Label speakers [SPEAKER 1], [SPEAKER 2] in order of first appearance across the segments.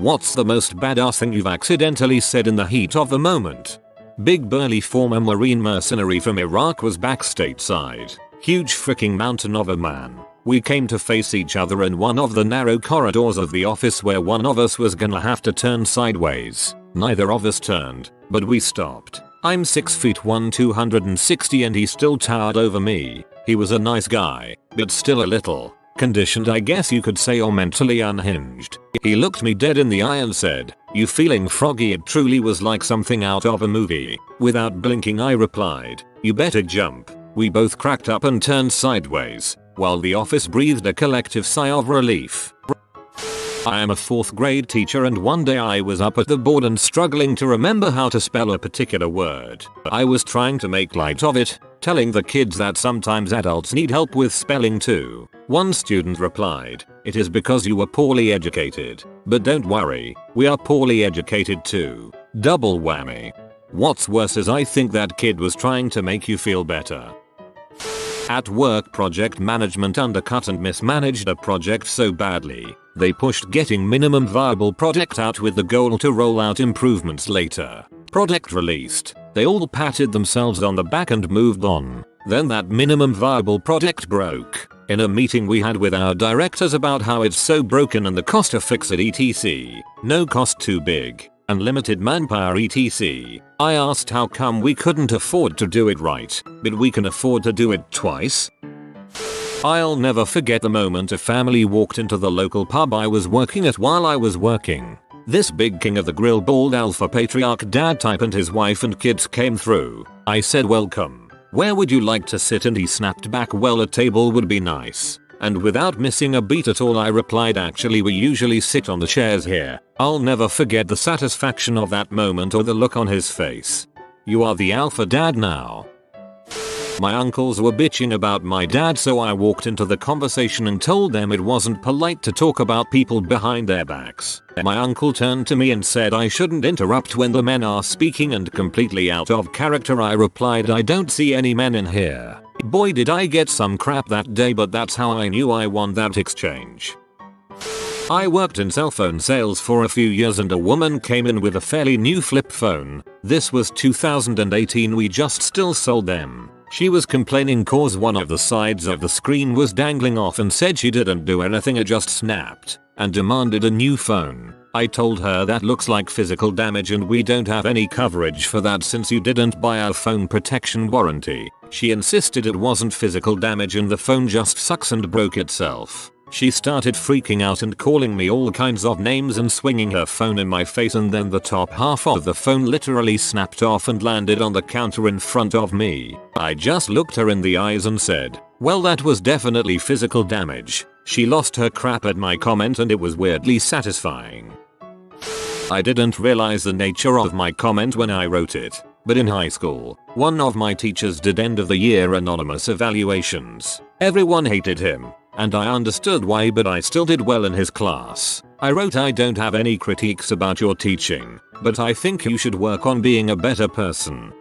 [SPEAKER 1] What's the most badass thing you've accidentally said in the heat of the moment? Big burly former Marine mercenary from Iraq was back stateside. Huge freaking mountain of a man. We came to face each other in one of the narrow corridors of the office where one of us was gonna have to turn sideways. Neither of us turned, but we stopped. I'm 6 feet 1, 260 and he still towered over me. He was a nice guy, but still a little conditioned, I guess you could say, or mentally unhinged. He looked me dead in the eye and said, "You feeling froggy?" It truly was like something out of a movie. Without blinking I replied, "You better jump." We both cracked up and turned sideways, while the office breathed a collective sigh of relief. I am a 4th grade teacher and one day I was up at the board and struggling to remember how to spell a particular word. I was trying to make light of it, telling the kids that sometimes adults need help with spelling too. One student replied, "It is because you were poorly educated. But don't worry, we are poorly educated too." Double whammy. What's worse is I think that kid was trying to make you feel better. At work, project management undercut and mismanaged a project so badly, they pushed getting minimum viable product out with the goal to roll out improvements later. Product released, they all patted themselves on the back and moved on. Then that minimum viable product broke. In a meeting we had with our directors about how it's so broken and the cost to fix it etc. No cost too big, and limited manpower etc. I asked how come we couldn't afford to do it right, but we can afford to do it twice? I'll never forget the moment a family walked into the local pub I was working at while I was working. This big king of the grill bald alpha patriarch dad type and his wife and kids came through. I said, "Welcome. Where would you like to sit?" And he snapped back, "Well, a table would be nice." And without missing a beat at all I replied, "Actually we usually sit on the chairs here." I'll never forget the satisfaction of that moment or the look on his face. You are the alpha dad now. My uncles were bitching about my dad, so I walked into the conversation and told them it wasn't polite to talk about people behind their backs. My uncle turned to me and said I shouldn't interrupt when the men are speaking, and completely out of character I replied, "I don't see any men in here." Boy did I get some crap that day, but that's how I knew I won that exchange. I worked in cell phone sales for a few years and a woman came in with a fairly new flip phone. This was 2018, we just still sold them. She was complaining cause one of the sides of the screen was dangling off and said she didn't do anything, it just snapped, and demanded a new phone. I told her that looks like physical damage and we don't have any coverage for that since you didn't buy our phone protection warranty. She insisted it wasn't physical damage and the phone just sucks and broke itself. She started freaking out and calling me all kinds of names and swinging her phone in my face, and then the top half of the phone literally snapped off and landed on the counter in front of me. I just looked her in the eyes and said, "Well, that was definitely physical damage." She lost her crap at my comment and it was weirdly satisfying. I didn't realize the nature of my comment when I wrote it, but in high school, one of my teachers did end of the year anonymous evaluations. Everyone hated him, and I understood why, but I still did well in his class. I wrote, "I don't have any critiques about your teaching, but I think you should work on being a better person."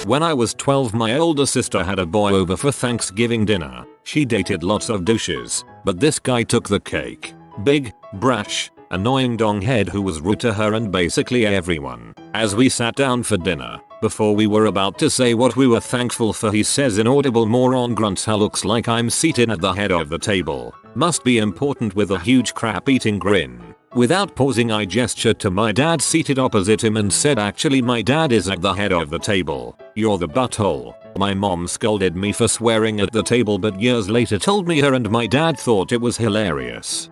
[SPEAKER 1] When I was 12, my older sister had a boy over for Thanksgiving dinner. She dated lots of douches, but this guy took the cake. Big, brash, annoying donghead who was rude to her and basically everyone. As we sat down for dinner, before we were about to say what we were thankful for, he says inaudible moron grunts, "Ha, looks like I'm seated at the head of the table. Must be important," with a huge crap eating grin. Without pausing I gestured to my dad seated opposite him and said, "Actually my dad is at the head of the table. You're the butthole." My mom scolded me for swearing at the table, but years later told me her and my dad thought it was hilarious.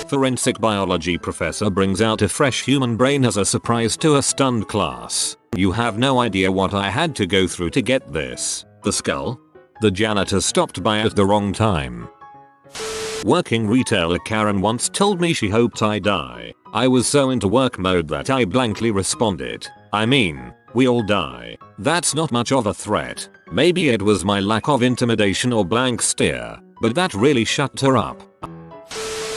[SPEAKER 1] Forensic biology professor brings out a fresh human brain as a surprise to a stunned class. "You have no idea what I had to go through to get this." The skull? The janitor stopped by at the wrong time. Working retailer Karen once told me she hoped I die. I was so into work mode that I blankly responded, "I mean, we all die. That's not much of a threat." Maybe it was my lack of intimidation or blank stare, but that really shut her up.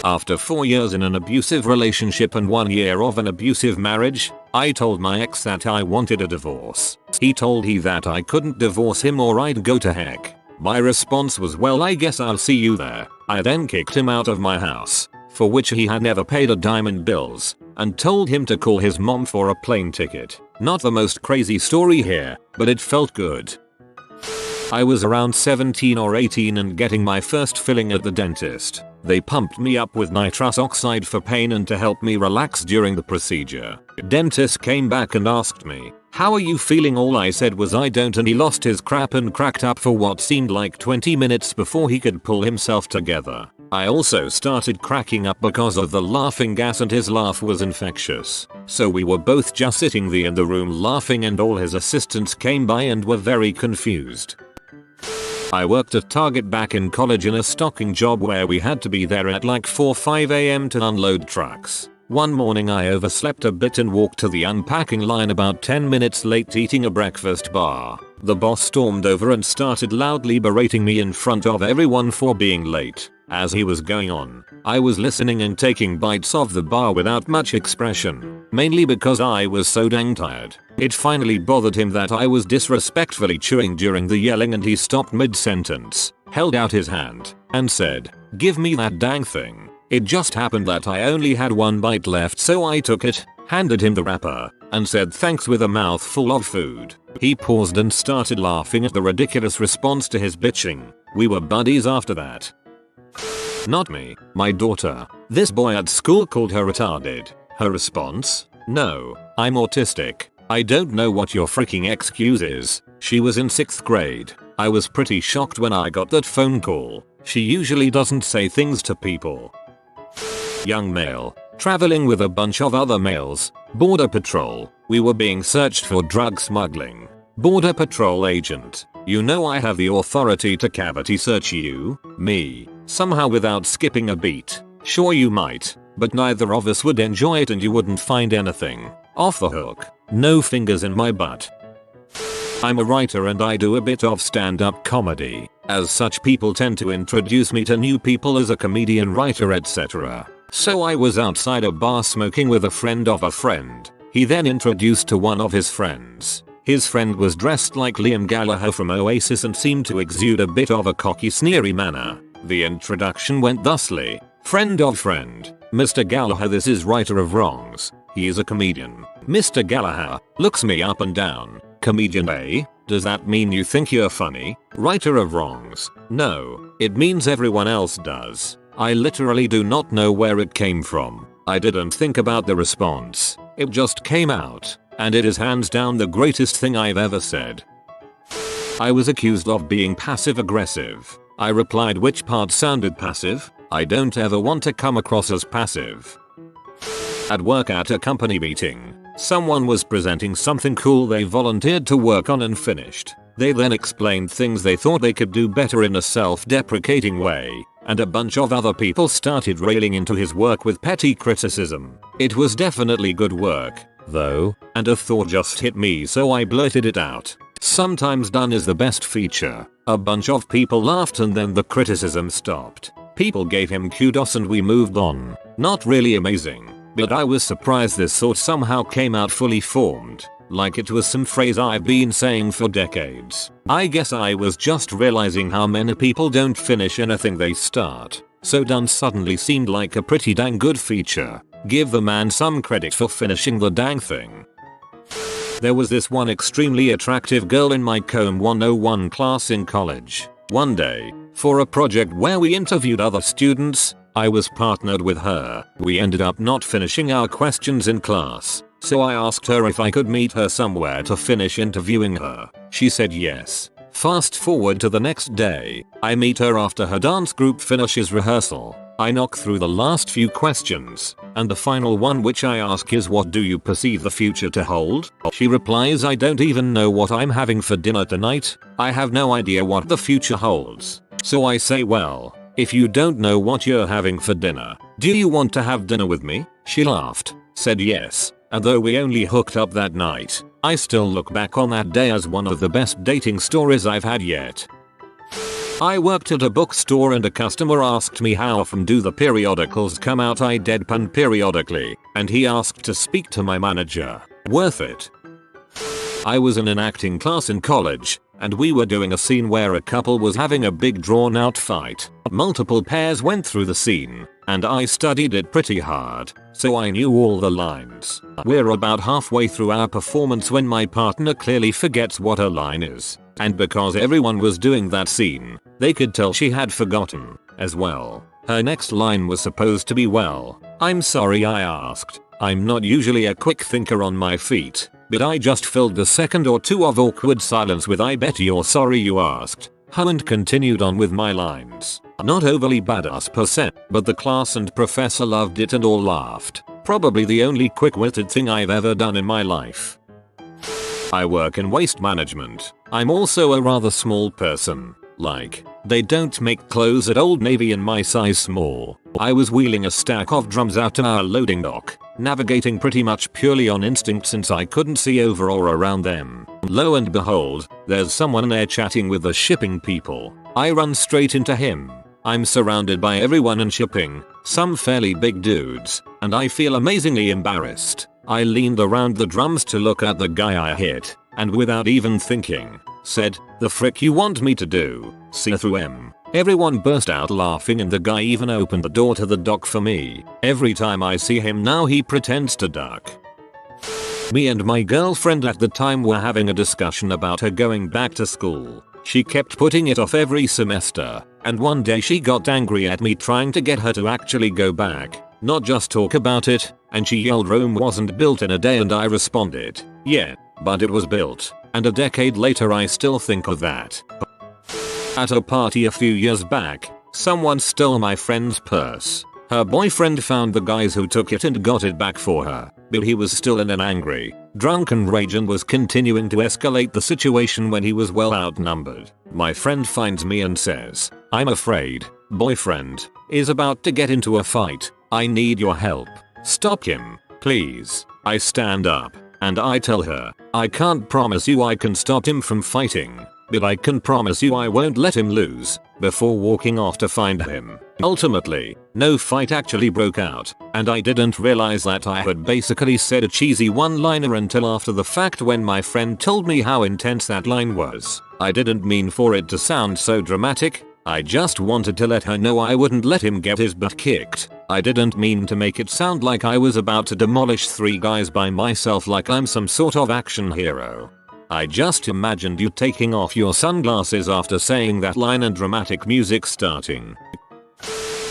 [SPEAKER 1] After 4 years in an abusive relationship and 1 year of an abusive marriage, I told my ex that I wanted a divorce. He told me that I couldn't divorce him or I'd go to heck. My response was, "Well, I guess I'll see you there." I then kicked him out of my house. for which he had never paid a dime in bills, and told him to call his mom for a plane ticket. Not the most crazy story here, but it felt good. I was around 17 or 18 and getting my first filling at the dentist. They pumped me up with nitrous oxide for pain and to help me relax during the procedure. Dentist came back and asked me, "How are you feeling?" All I said was I don't, and he lost his crap and cracked up for what seemed like 20 minutes before he could pull himself together. I also started cracking up because of the laughing gas, and his laugh was infectious. So we were both just sitting there in the room laughing, and all his assistants came by and were very confused. I worked at Target back in college in a stocking job where we had to be there at like 4-5 am to unload trucks. One morning I overslept a bit and walked to the unpacking line about 10 minutes late eating a breakfast bar. The boss stormed over and started loudly berating me in front of everyone for being late. As he was going on, I was listening and taking bites of the bar without much expression, mainly because I was so dang tired. It finally bothered him that I was disrespectfully chewing during the yelling, and he stopped mid-sentence, held out his hand, and said, "Give me that dang thing." It just happened that I only had one bite left, so I took it, handed him the wrapper, and said thanks with a mouthful of food. He paused and started laughing at the ridiculous response to his bitching. We were buddies after that. Not me, my daughter. This boy at school called her retarded. Her response? "No, I'm autistic." I don't know what your freaking excuse is. She was in 6th grade. I was pretty shocked when I got that phone call. She usually doesn't say things to people. Young male, traveling with a bunch of other males. Border Patrol. We were being searched for drug smuggling. Border Patrol agent. "You know I have the authority to cavity search you." Me. Somehow without skipping a beat. "Sure you might, but neither of us would enjoy it and you wouldn't find anything." Off the hook. No fingers in my butt. I'm a writer and I do a bit of stand-up comedy. As such, people tend to introduce me to new people as a comedian, writer, etc. So I was outside a bar smoking with a friend of a friend. He then introduced to one of his friends. His friend was dressed like Liam Gallagher from Oasis and seemed to exude a bit of a cocky, sneery manner. The introduction went thusly. "Friend of friend, Mr. Gallagher, this is Writer of Wrongs. He is a comedian." Mr. Gallagher looks me up and down. "Comedian, eh? Does that mean you think you're funny?" Writer of Wrongs. "No, it means everyone else does." I literally do not know where it came from. I didn't think about the response. It just came out. And it is hands down the greatest thing I've ever said. I was accused of being passive aggressive. I replied, "Which part sounded passive? I don't ever want to come across as passive." At work at a company meeting, someone was presenting something cool they volunteered to work on and finished. They then explained things they thought they could do better in a self-deprecating way, and a bunch of other people started railing into his work with petty criticism. It was definitely good work, though, and a thought just hit me, so I blurted it out. "Sometimes done is the best feature." A bunch of people laughed and then the criticism stopped. People gave him kudos and we moved on. Not really amazing, but I was surprised this thought somehow came out fully formed, like it was some phrase I've been saying for decades. I guess I was just realizing how many people don't finish anything they start, so done suddenly seemed like a pretty dang good feature. Give the man some credit for finishing the dang thing. There was this one extremely attractive girl in my Com 101 class in college. One day, for a project where we interviewed other students, I was partnered with her. We ended up not finishing our questions in class, so I asked her if I could meet her somewhere to finish interviewing her. She said yes. Fast forward to the next day, I meet her after her dance group finishes rehearsal. I knock through the last few questions, and the final one which I ask is, "What do you perceive the future to hold?" She replies, "I don't even know what I'm having for dinner tonight. I have no idea what the future holds." So I say, "Well, if you don't know what you're having for dinner, do you want to have dinner with me?" She laughed, said yes, and though we only hooked up that night, I still look back on that day as one of the best dating stories I've had yet. I worked at a bookstore and a customer asked me how often do the periodicals come out. I deadpanned periodically, and he asked to speak to my manager. Worth it. I was in an acting class in college, and we were doing a scene where a couple was having a big drawn out fight. Multiple pairs went through the scene, and I studied it pretty hard, so I knew all the lines. We're about halfway through our performance when my partner clearly forgets what her line is, and because everyone was doing that scene, they could tell she had forgotten as well. Her next line was supposed to be, "Well, I'm sorry I asked. I'm not usually a quick thinker on my feet, but I just filled a second or two of awkward silence with 'I bet you're sorry you asked,' and continued on with my lines. Not overly badass per se, but the class and professor loved it and all laughed. Probably the only quick-witted thing I've ever done in my life. I work in waste management. I'm also a rather small person. Like, they don't make clothes at Old Navy in my size small. I was wheeling a stack of drums out to our loading dock, navigating pretty much purely on instinct since I couldn't see over or around them. Lo and behold, there's someone there chatting with the shipping people. I run straight into him. I'm surrounded by everyone in shipping, some fairly big dudes, and I feel amazingly embarrassed. I leaned around the drums to look at the guy I hit, and without even thinking, said, "The frick you want me to do? See through him?" Everyone burst out laughing and the guy even opened the door to the dock for me. Every time I see him now he pretends to duck. Me and my girlfriend at the time were having a discussion about her going back to school. She kept putting it off every semester, and one day she got angry at me trying to get her to actually go back, not just talk about it, and she yelled Rome wasn't built in a day, and I responded, "Yeah, but it was built," and a decade later I still think of that. At a party a few years back, someone stole my friend's purse. Her boyfriend found the guys who took it and got it back for her, but he was still in an angry, drunken rage and was continuing to escalate the situation when he was well outnumbered. My friend finds me and says, "I'm afraid, boyfriend, is about to get into a fight. I need your help. Stop him, please." I stand up, and I tell her, "I can't promise you I can stop him from fighting, but I can promise you I won't let him lose," before walking off to find him. Ultimately, no fight actually broke out, and I didn't realize that I had basically said a cheesy one-liner until after the fact when my friend told me how intense that line was. I didn't mean for it to sound so dramatic, I just wanted to let her know I wouldn't let him get his butt kicked. I didn't mean to make it sound like I was about to demolish 3 guys by myself like I'm some sort of action hero. I just imagined you taking off your sunglasses after saying that line and dramatic music starting.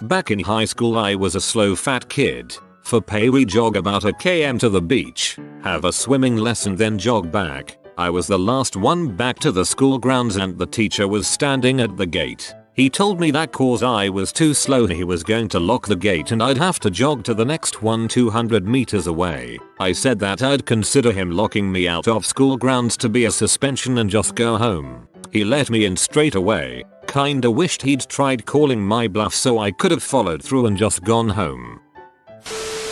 [SPEAKER 1] Back in high school I was a slow fat kid. For pay we jog about a km to the beach, have a swimming lesson then jog back. I was the last one back to the school grounds and the teacher was standing at the gate. He told me that cause I was too slow he was going to lock the gate and I'd have to jog to the next one 200 meters away. I said that I'd consider him locking me out of school grounds to be a suspension and just go home. He let me in straight away. Kinda wished he'd tried calling my bluff so I could have followed through and just gone home.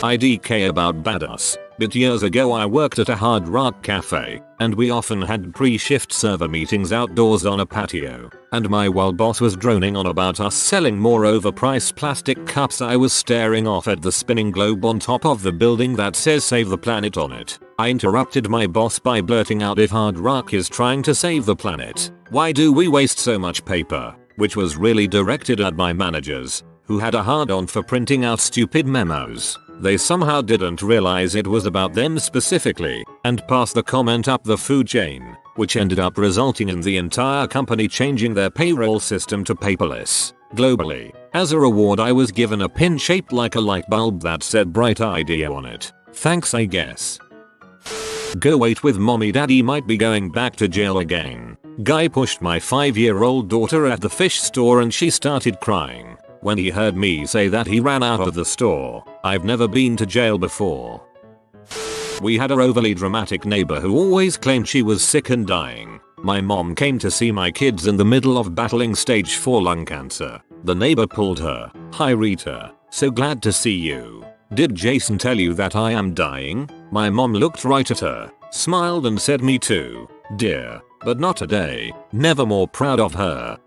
[SPEAKER 1] IDK about badass. But years ago I worked at a Hard Rock cafe, and we often had pre-shift server meetings outdoors on a patio, and my while boss was droning on about us selling more overpriced plastic cups. I was staring off at the spinning globe on top of the building that says "Save the Planet" on it. I interrupted my boss by blurting out, "If Hard Rock is trying to save the planet, why do we waste so much paper?" Which was really directed at my managers, who had a hard-on for printing out stupid memos. They somehow didn't realize it was about them specifically, and passed the comment up the food chain, which ended up resulting in the entire company changing their payroll system to paperless. Globally, as a reward I was given a pin shaped like a light bulb that said "Bright Idea" on it. Thanks I guess. Go wait with mommy, daddy might be going back to jail again. Guy pushed my 5-year-old daughter at the fish store and she started crying. When he heard me say that he ran out of the store. I've never been to jail before. We had a overly dramatic neighbor who always claimed she was sick and dying. My mom came to see my kids in the middle of battling stage 4 lung cancer. The neighbor pulled her. "Hi Rita, so glad to see you. Did Jason tell you that I am dying?" My mom looked right at her, smiled and said, "Me too, dear, but not today." Never more proud of her.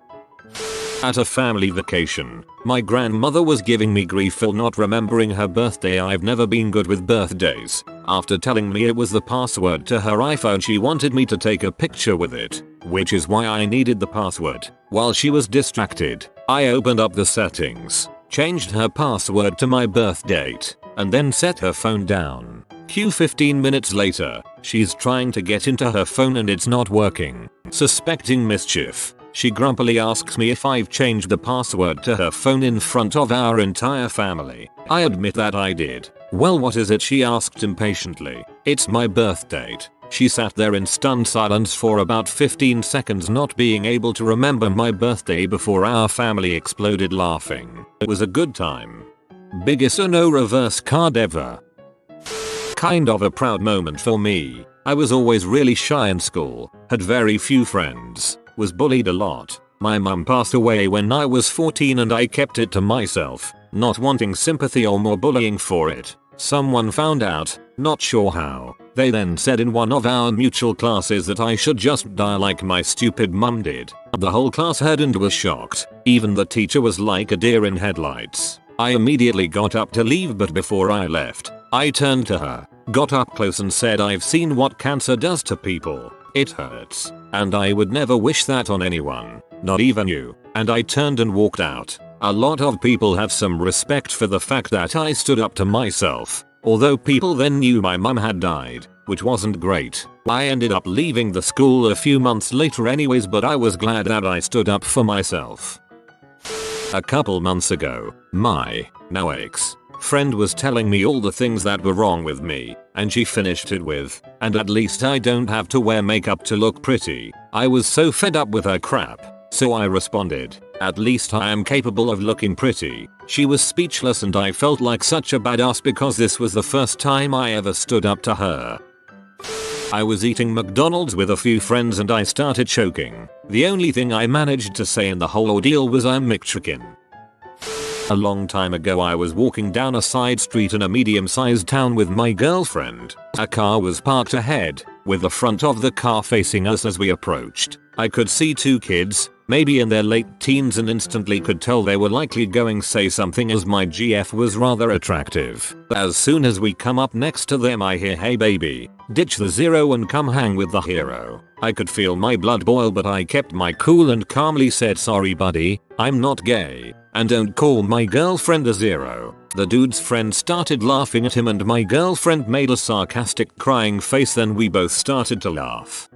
[SPEAKER 1] At a family vacation, my grandmother was giving me grief for not remembering her birthday. I've never been good with birthdays. After telling me it was the password to her iPhone, she wanted me to take a picture with it, which is why I needed the password. While she was distracted, I opened up the settings, changed her password to my birth date, and then set her phone down. 15 minutes later, she's trying to get into her phone and it's not working. Suspecting mischief, she grumpily asks me if I've changed the password to her phone in front of our entire family. I admit that I did. Well, what is it? She asked impatiently. It's my birth date. She sat there in stunned silence for about 15 seconds, not being able to remember my birthday, before our family exploded laughing. It was a good time. Biggest no reverse card ever. Kind of a proud moment for me. I was always really shy in school, had very few friends, was bullied a lot. My mum passed away when I was 14 and I kept it to myself, not wanting sympathy or more bullying for it. Someone found out, not sure how. They then said in one of our mutual classes that I should just die like my stupid mum did. The whole class heard and was shocked. Even the teacher was like a deer in headlights. I immediately got up to leave, but before I left, I turned to her, got up close and said, I've seen what cancer does to people. It hurts. And I would never wish that on anyone, not even you. And I turned and walked out. A lot of people have some respect for the fact that I stood up to myself. Although people then knew my mum had died, which wasn't great. I ended up leaving the school a few months later anyways, but I was glad that I stood up for myself. A couple months ago, my now ex friend was telling me all the things that were wrong with me, and she finished it with, and at least I don't have to wear makeup to look pretty. I was so fed up with her crap, so I responded, at least I am capable of looking pretty. She was speechless and I felt like such a badass because this was the first time I ever stood up to her. I was eating McDonald's with a few friends and I started choking. The only thing I managed to say in the whole ordeal was I'm McChokin. A long time ago I was walking down a side street in a medium-sized town with my girlfriend. A car was parked ahead, with the front of the car facing us as we approached. I could see two kids, maybe in their late teens, and instantly could tell they were likely going to say something as my GF was rather attractive. As soon as we come up next to them I hear, hey baby, ditch the zero and come hang with the hero. I could feel my blood boil, but I kept my cool and calmly said, sorry buddy, I'm not gay, and don't call my girlfriend a zero. The dude's friend started laughing at him and my girlfriend made a sarcastic crying face, then we both started to laugh.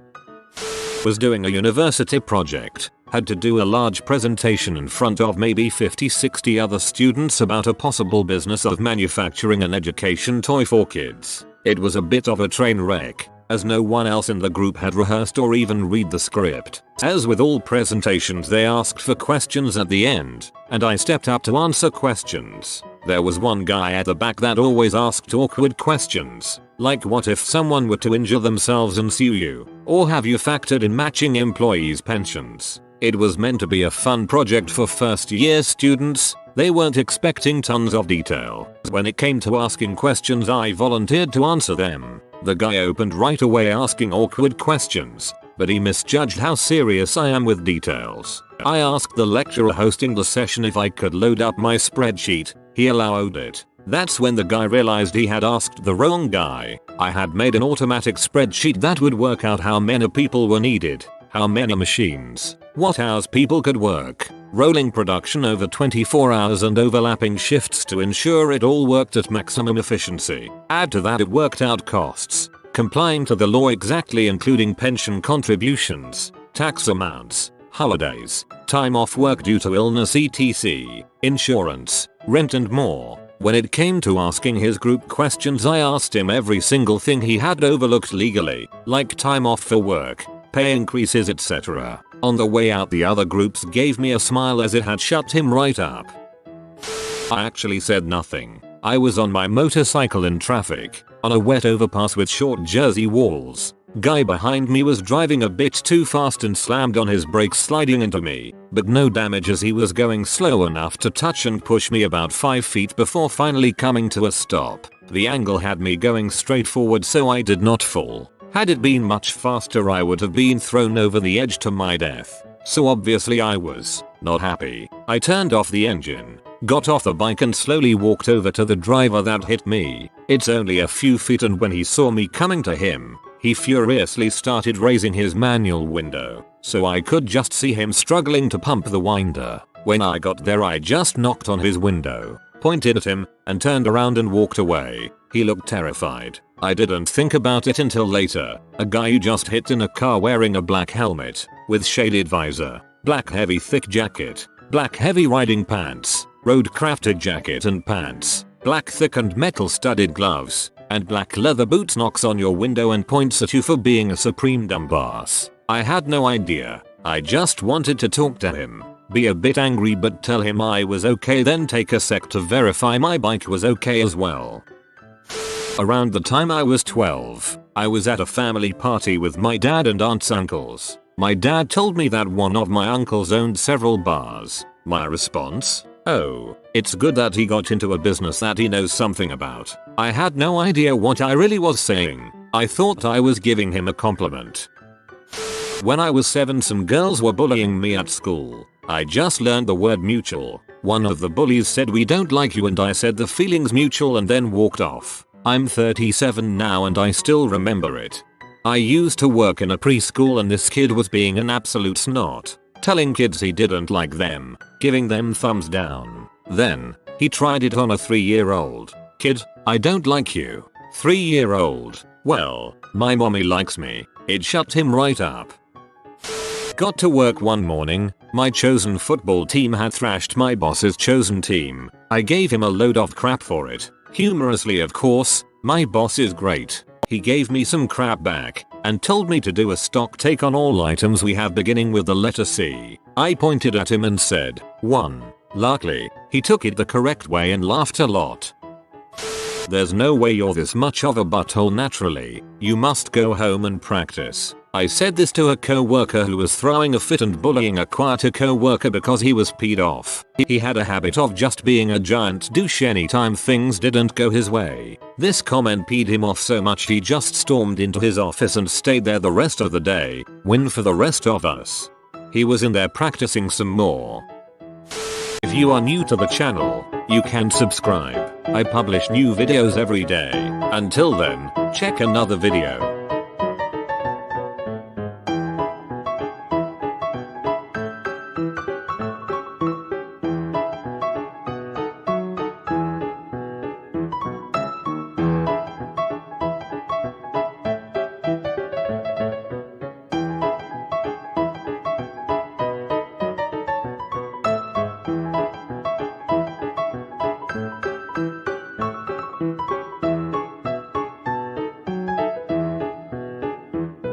[SPEAKER 1] Was doing a university project, had to do a large presentation in front of maybe 50-60 other students about a possible business of manufacturing an education toy for kids. It was a bit of a train wreck, as no one else in the group had rehearsed or even read the script. As with all presentations, they asked for questions at the end, and I stepped up to answer questions. There was one guy at the back that always asked awkward questions, like what if someone were to injure themselves and sue you, or have you factored in matching employees' pensions? It was meant to be a fun project for first year students. They weren't expecting tons of detail. When it came to asking questions, I volunteered to answer them. The guy opened right away asking awkward questions, but he misjudged how serious I am with details. I asked the lecturer hosting the session if I could load up my spreadsheet. He allowed it. That's when the guy realized he had asked the wrong guy. I had made an automatic spreadsheet that would work out how many people were needed, how many machines, what hours people could work, rolling production over 24 hours and overlapping shifts to ensure it all worked at maximum efficiency. Add to that it worked out costs, complying to the law exactly, including pension contributions, tax amounts, holidays, time off work due to illness etc., insurance, rent and more. When it came to asking his group questions, I asked him every single thing he had overlooked legally, like time off for work, pay increases etc. On the way out the other groups gave me a smile as it had shut him right up. I actually said nothing. I was on my motorcycle in traffic, on a wet overpass with short jersey walls. Guy behind me was driving a bit too fast and slammed on his brakes, sliding into me, but no damage as he was going slow enough to touch and push me about 5 feet before finally coming to a stop. The angle had me going straight forward so I did not fall. Had it been much faster I would have been thrown over the edge to my death. So obviously I was not happy. I turned off the engine, got off the bike and slowly walked over to the driver that hit me. It's only a few feet, and when he saw me coming to him, he furiously started raising his manual window, so I could just see him struggling to pump the winder. When I got there I just knocked on his window, pointed at him, and turned around and walked away. He looked terrified. I didn't think about it until later. A guy who just hit in a car wearing a black helmet, with shaded visor, black heavy thick jacket, black heavy riding pants, road crafted jacket and pants, black thick and metal studded gloves, and black leather boots knocks on your window and points at you for being a supreme dumbass. I had no idea. I just wanted to talk to him, be a bit angry but tell him I was okay, then take a sec to verify my bike was okay as well. Around the time I was 12, I was at a family party with my dad and aunt's uncles. My dad told me that one of my uncles owned several bars. My response? Oh, it's good that he got into a business that he knows something about. I had no idea what I really was saying. I thought I was giving him a compliment. When I was 7, some girls were bullying me at school. I just learned the word mutual. One of the bullies said we don't like you and I said the feeling's mutual and then walked off. I'm 37 now and I still remember it. I used to work in a preschool and this kid was being an absolute snot, telling kids he didn't like them, giving them thumbs down. Then, he tried it on a 3-year-old. Kid, I don't like you. 3-year-old, well, my mommy likes me. It shut him right up. Got to work one morning, my chosen football team had thrashed my boss's chosen team. I gave him a load of crap for it. Humorously of course, my boss is great. He gave me some crap back and told me to do a stock take on all items we have beginning with the letter C. I pointed at him and said, 1. Luckily, he took it the correct way and laughed a lot. There's no way you're this much of a butthole naturally. You must go home and practice. I said this to a coworker who was throwing a fit and bullying a quieter coworker because he was peed off. He had a habit of just being a giant douche anytime things didn't go his way. This comment peed him off so much he just stormed into his office and stayed there the rest of the day. Win for the rest of us. He was in there practicing some more. If you are new to the channel, you can subscribe. I publish new videos every day. Until then, check another video.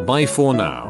[SPEAKER 1] Bye for now.